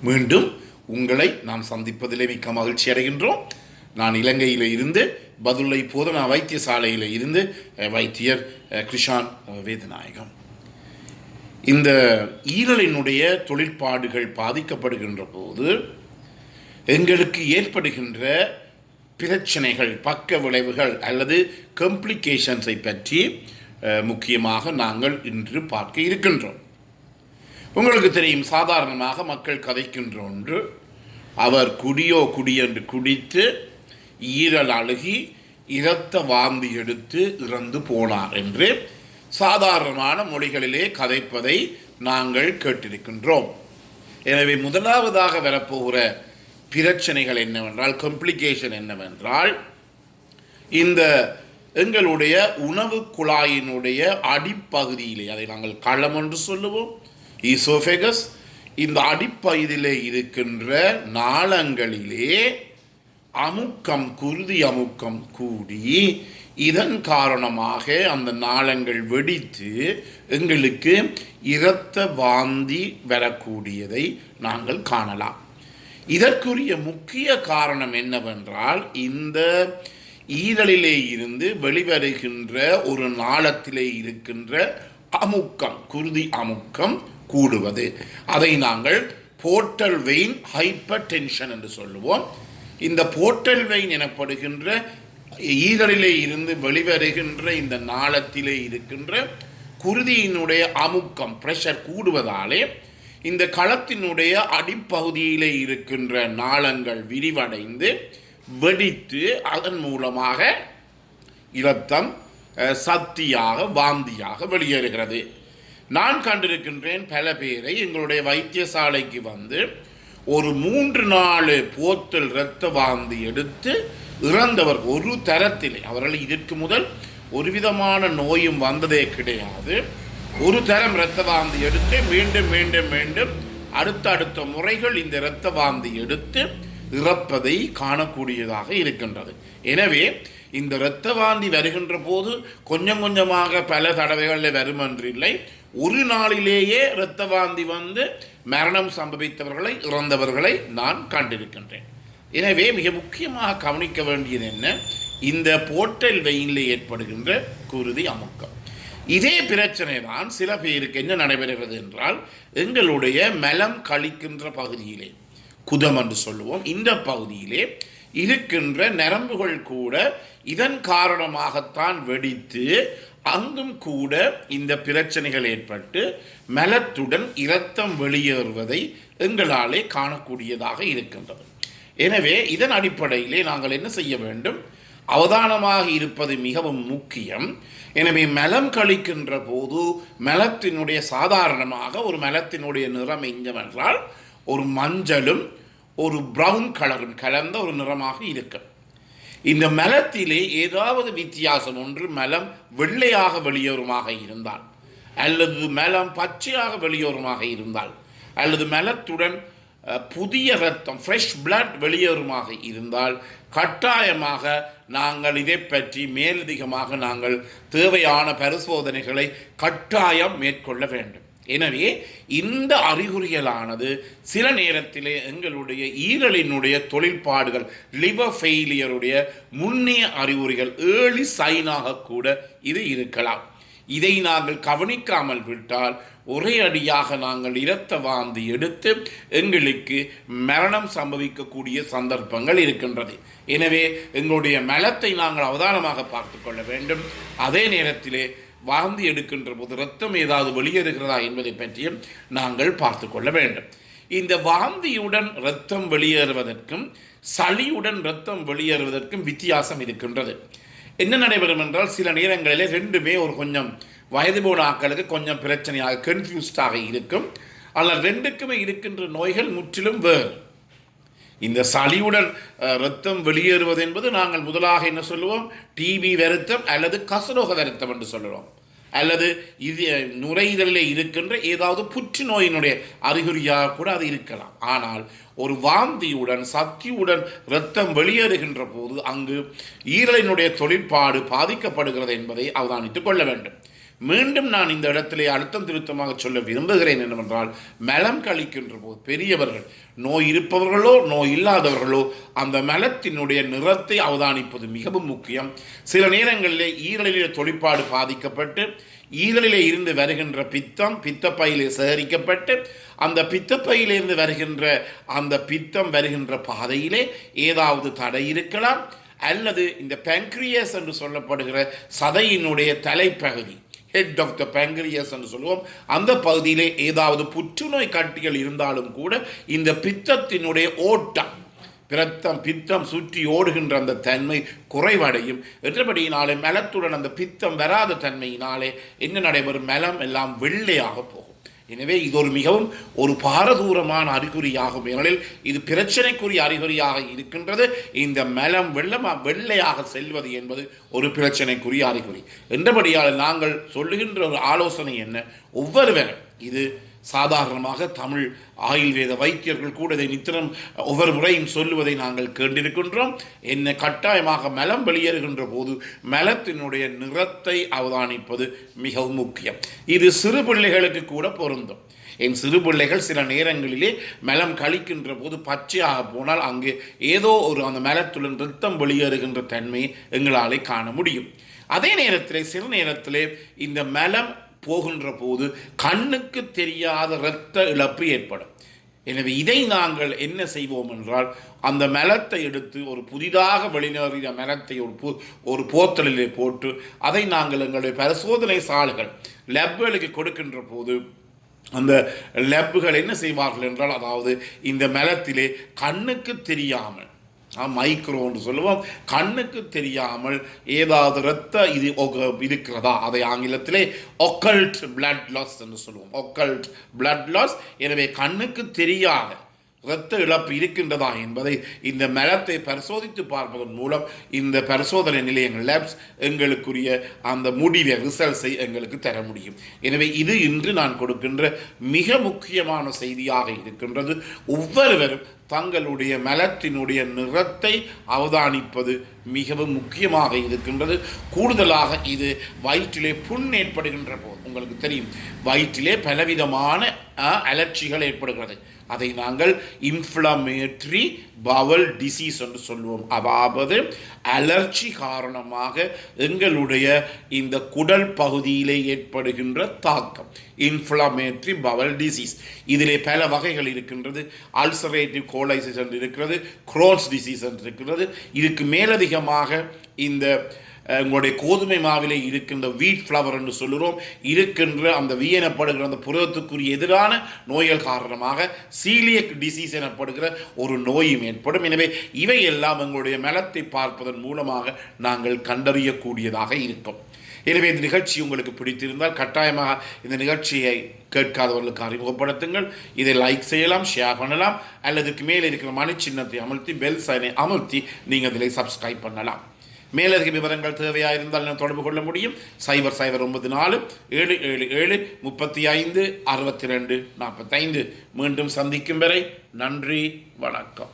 மீண்டும் உங்களை நாம் சந்திப்பதிலே மிக்க மகிழ்ச்சி அடைகின்றோம். நான் இலங்கையில் இருந்து பதுளை போதனா வைத்தியசாலையில் இருந்து வைத்தியர் கிருஷான் வேதநாயகம். இந்த ஈரலினுடைய தொழிற்பாடுகள் பாதிக்கப்படுகின்ற போது எங்களுக்கு ஏற்படுகின்ற பிரச்சனைகள், பக்க விளைவுகள் அல்லது காம்ப்ளிகேஷன்ஸை பற்றி முக்கியமாக நாங்கள் இன்று பார்க்க இருக்கின்றோம். உங்களுக்கு தெரியும், சாதாரணமாக மக்கள் கதைக்கின்ற ஒன்று, அவர் குடி என்று குடித்து ஈரல் அழுகி இரத்த வாந்தி எடுத்து இறந்து போனார் என்று சாதாரணமான மொழிகளிலே கதைப்பதை நாங்கள் கேட்டிருக்கின்றோம். எனவே முதலாவதாக வரப்போகிற பிரச்சனைகள் என்னவென்றால், காம்ப்ளிகேஷன் என்னவென்றால், இந்த எங்களுடைய உணவு குழாயினுடைய அடிப்பகுதியிலே, அதை நாங்கள் களம் என்று சொல்லுவோம், ஈசோஃபேகஸ், இந்த அடிப்பகுதியிலே இருக்கின்ற நாளங்களிலே அமுக்கம், குருதி அமுக்கம் கூடி இதன் காரணமாக அந்த நாளங்கள் வெடித்து எங்களுக்கு இரத்த வாந்தி வரக்கூடியதை நாங்கள் காணலாம். இதற்குரிய முக்கிய காரணம் என்னவென்றால், இந்த ஈரலிலே இருந்து வெளிவருகின்ற ஒரு நாளத்திலே இருக்கின்ற அமுக்கம், குருதி அமுக்கம் கூடுவது. அதை நாங்கள் போர்ட்டல் வெயின் ஹைப்பர் டென்ஷன் என்று சொல்லுவோம். இந்த போர்ட்டல் வெயின் எனப்படுகின்ற ஈரலிலே இருந்து வெளிவருகின்ற இந்த நாளத்திலே இருக்கின்ற குருதியினுடைய அமுக்கம், பிரஷர் கூடுவதாலே இந்த களத்தினுடைய அடிப்பகுதியிலே இருக்கின்ற நாளங்கள் விரிவடைந்து வெடித்து அதன் மூலமாக இரத்தம் சத்தியாக வாந்தியாக வெளியேறுகிறது. நான் கண்டிருக்கின்றேன் பல பேரை எங்களுடைய வைத்தியசாலைக்கு வந்து ஒரு 3-4 போத்தல் இரத்த வாந்தி எடுத்து இறந்தவர். ஒரு தரத்திலே அவர்கள் இதற்கு முதல் ஒரு விதமான நோயும் வந்ததே கிடையாது. ஒரு தரம் இரத்த வாந்தி எடுத்து மீண்டும் மீண்டும் மீண்டும் அடுத்த முறைகள் இந்த இரத்த வாந்தி எடுத்து இறப்பதை காணக்கூடியதாக இருக்கின்றது. எனவே இந்த இரத்த வாந்தி வருகின்ற போது கொஞ்சம் கொஞ்சமாக பல தடவைகளில் வருமென்றில்லை, ஒரு நாளிலேயே இரத்த வாந்தி வந்து மரணம் சம்பவித்தவர்களை, இறந்தவர்களை நான் கண்டிருக்கின்றேன். எனவே மிக முக்கியமாக கவனிக்க வேண்டியது என்ன, இந்த போர்ட்டல் வெயினில் ஏற்படுகின்ற குருதி அமுக்கம். இதே பிரச்சனை தான் சில பேருக்கு என்ன நடைபெறுகிறது என்றால், எங்களுடைய மலம் கழிக்கின்ற பகுதியிலே, குதம் என்று சொல்லுவோம், இந்த பகுதியிலே இருக்கின்ற நரம்புகள் கூட இதன் காரணமாகத்தான் வெடித்து அங்கும் கூட இந்த பிரச்சனைகள் ஏற்பட்டு மலத்துடன் இரத்தம் வெளியேறுவதை எங்களாலே காணக்கூடியதாக இருக்கின்றது. எனவே இதன் அடிப்படையிலே நாங்கள் என்ன செய்ய வேண்டும், அவதானமாக இருப்பது மிகவும் முக்கியம். எனவே மலம் கழிக்கின்ற போது மலத்தினுடைய சாதாரணமாக ஒரு மலத்தினுடைய நிறம் என்னவென்றால் ஒரு மஞ்சளும் ஒரு பிரவுன் கலரும் கலந்த ஒரு நிறமாக இருக்கும். இந்த மலத்திலே ஏதாவது வித்தியாசம், ஒன்று மலம் வெள்ளையாக வெளியேறுமாக இருந்தால், அல்லது மலம் பச்சையாக வெளியேறுமாக இருந்தால், அல்லது மலத்துடன் புதிய இரத்தம் ஃப்ரெஷ் பிளட் வெளியேறுமாக இருந்தால் கட்டாயமாக நாங்கள் இதை பற்றி மேலதிகமாக நாங்கள் தேவையான பரிசோதனைகளை கட்டாயம் மேற்கொள்ள வேண்டும். எனவே இந்த அறிகுறிகளானது சில நேரத்திலே எங்களுடைய ஈரலினுடைய தொழிற்பாடுகள், லிவர் ஃபெயிலியருடைய முன்னைய அறிகுறிகள், ஏர்லி சைனாக கூட இது இருக்கலாம். இதை நாங்கள் கவனிக்காமல் விட்டால் ஒரே அடியாக நாங்கள் இரத்த வாந்தி எடுத்து எங்களுக்கு மரணம் சம்பவிக்கக்கூடிய சந்தர்ப்பங்கள் இருக்கின்றது. எனவே எங்களுடைய மலத்தை நாங்கள் அவதானமாக பார்த்து கொள்ள வேண்டும். அதே நேரத்திலே வாந்தி எடுக்கின்ற போது இரத்தம் ஏதாவது வெளியேறுகிறதா என்பதை பற்றியும் நாங்கள் பார்த்து கொள்ள வேண்டும். இந்த வாந்தியுடன் இரத்தம் வெளியேறுவதற்கும் சளியுடன் இரத்தம் வெளியேறுவதற்கும் வித்தியாசம் இருக்கின்றது. என்ன நடைபெறும் என்றால், சில நேரங்களிலே ரெண்டுமே ஒரு கொஞ்சம் வயது போன ஆட்களுக்கு கொஞ்சம் பிரச்சனையாக கன்ஃபியூஸ்டாக இருக்கும். ஆனால் ரெண்டுக்குமே இருக்கின்ற நோய்கள் முற்றிலும் வேறு. இந்த சளியுடன் இரத்தம் வெளியேறுவது என்பது நாங்கள் முதலாக என்ன சொல்லுவோம், டிபி வருத்தம் அல்லது கசரோக வருத்தம் என்று சொல்லுவோம். அல்லது இது நுரையீரலில் இருக்கின்ற ஏதாவது புற்றுநோயினுடைய அறிகுறியாக கூட அது இருக்கலாம். ஆனால் ஒரு வாந்தியுடன் சக்தியுடன் இரத்தம் வெளியேறுகின்ற போது அங்கு ஈரலினுடைய தொழிற்பாடு பாதிக்கப்படுகிறது என்பதை அவதானித்துக் கொள்ள வேண்டும். மீண்டும் நான் இந்த இடத்திலே அழுத்தம் திருத்தமாக சொல்ல விரும்புகிறேன் என்னவென்றால், மலம் கழிக்கின்ற போது பெரியவர்கள், நோய் இருப்பவர்களோ நோய் இல்லாதவர்களோ, அந்த மலத்தினுடைய நிறத்தை அவதானிப்பது மிகவும் முக்கியம். சில நேரங்களிலே ஈரலிலே தொழிற்பாடு பாதிக்கப்பட்டு ஈரலிலே இருந்து வருகின்ற பித்தம் பித்தப்பையிலே சேகரிக்கப்பட்டு அந்த பித்தப்பையிலிருந்து வருகின்ற அந்த பித்தம் வருகின்ற பாதையிலே ஏதாவது தடை இருக்கலாம், அல்லது இந்த பேங்க்ரியஸ் என்று சொல்லப்படுகிற சதையினுடைய தலைப்பகுதி, ஹெட் ஆஃப் த பேங்க்ரியஸ் என்று சொல்லுவோம், அந்த பகுதியிலே ஏதாவது புற்றுநோய் கட்டிகள் இருந்தாலும் கூட இந்த பித்தத்தினுடைய ஓட்டம் பித்தம் சுற்றி ஓடுகின்ற அந்த தன்மை குறைவடையும். என்றபடியினாலே மலத்துடன் அந்த பித்தம் வராத தன்மையினாலே என்ன நடைபெறும், மலம் எல்லாம் வெள்ளையாக போகும். எனவே இது மிகவும் ஒரு பாரதூரமான அறிகுறியாகும். ஏனெனில் இது பிரச்சனைக்குரிய அறிகுறியாக இருக்கின்றது. இந்த மலம் வெள்ளையாக செல்வது என்பது ஒரு பிரச்சனைக்குரிய அறிகுறி. என்றபடியால் நாங்கள் சொல்லுகின்ற ஒரு ஆலோசனை என்ன, ஒவ்வொருவரும் இது சாதாரணமாக தமிழ் ஆயுர்வேத வைத்தியர்கள் கூட இதை நித்திரம் ஒவ்வொரு முறையும் சொல்லுவதை நாங்கள் கேட்டிருக்கின்றோம். என்ன கட்டாயமாக மலம் வெளியேறுகின்ற போது மலத்தினுடைய நிறத்தை அவதானிப்பது மிகவும் முக்கியம். இது சிறு பிள்ளைகளுக்கு கூட பொருந்தும். என் சிறு பிள்ளைகள் சில நேரங்களிலே மலம் கழிக்கின்ற போது பச்சையாக போனால் அங்கே ஏதோ ஒரு அந்த மலத்துடன் இரத்தம் வெளியேறுகின்ற தன்மையை எங்களாலே காண முடியும். அதே நேரத்திலே சில நேரத்திலே இந்த மலம் போகின்ற போது கண்ணுக்கு தெரியாத இரத்த இழப்பு ஏற்படும். எனவே இதை நாங்கள் என்ன செய்வோம் என்றால், அந்த மலத்தை எடுத்து ஒரு புதிதாக வெளியேறிய மலத்தை ஒரு போத்தலிலே போட்டு அதை நாங்கள் எங்களுடைய பரிசோதனை சாலைகள் லேப்களுக்கு கொடுக்கின்ற போது அந்த லேப்புகள் என்ன செய்வார்கள் என்றால், அதாவது இந்த மலத்திலே கண்ணுக்கு தெரியாமல் மைக்ரோன்னு சொல்லுவோம், கண்ணுக்கு தெரியாமல் ஏதாவது இரத்த இது இருக்கிறதா, அதை ஆங்கிலத்திலே ஒக்கல்ட் பிளட் லாஸ் என்று சொல்லுவோம். Occult blood loss. எனவே கண்ணுக்கு தெரியாத இரத்த இழப்பு இருக்கின்றதா என்பதை இந்த மலத்தை பரிசோதித்து பார்ப்பதன் மூலம் இந்த பரிசோதனை நிலையங்கள் லேப்ஸ் எங்களுக்குரிய அந்த முடிவை ரிசல்ட்ஸை எங்களுக்கு தர முடியும். எனவே இது இன்று நான் கொடுக்கின்ற மிக முக்கியமான செய்தியாக இருக்கின்றது. ஒவ்வொருவரும் தங்களுடைய மலத்தினுடைய நிறத்தை அவதானிப்பது மிகவும் முக்கியமாக இருக்கின்றது. கூடுதலாக இது வயிற்றிலே புண் ஏற்படுகின்ற போது உங்களுக்கு தெரியும், வயிற்றிலே பலவிதமான அலர்ச்சிகள் ஏற்படுகிறது. அதை நாங்கள் இன்ஃப்ளமேட்டரி பவல் டிசீஸ் என்று சொல்லுவோம். அதாவது அலர்ச்சி காரணமாக எங்களுடைய இந்த குடல் பகுதியிலே ஏற்படுகின்ற தாக்கம், இன்ஃப்ளமேட்டரி பவல் டிசீஸ். இதிலே பல வகைகள் இருக்கின்றது. அல்சரேட்டிவ் கோலைசிஸ் என்று இருக்கிறது, குரோன்ஸ் டிசீஸ் என்று இருக்கிறது. இதுக்கு மேலதிகமாக இந்த உங்களுடைய கோதுமை மாவிலே இருக்கின்ற வீட் ஃப்ளவர் என்று சொல்லுகிறோம் இருக்கின்ற அந்த வி எனப்படுகிற அந்த புரதத்துக்குரிய எதிரான நோய்கள் காரணமாக சீலியக் டிசீஸ் எனப்படுகிற ஒரு நோயும் ஏற்படும். எனவே இவை எல்லாம் எங்களுடைய மலத்தை பார்ப்பதன் மூலமாக நாங்கள் கண்டறியக்கூடியதாக இருக்கும். எனவே இந்த நிகழ்ச்சி உங்களுக்கு பிடித்திருந்தால் கட்டாயமாக இந்த நிகழ்ச்சியை கேட்காதவர்களுக்கு அறிமுகப்படுத்துங்கள். இதை லைக் செய்யலாம், ஷேர் பண்ணலாம், அல்லதுக்கு மேலே இருக்கிற மணி சின்னத்தை அமர்த்தி பெல் சைனை அமர்த்தி நீங்கள் அதில் சப்ஸ்கிரைப் பண்ணலாம். மேலதிக விவரங்கள் தேவையாயிருந்தால் தொடர்பு கொள்ள முடியும். 0094 777 35 62 45. மீண்டும் சந்திக்கும் வரை நன்றி, வணக்கம்.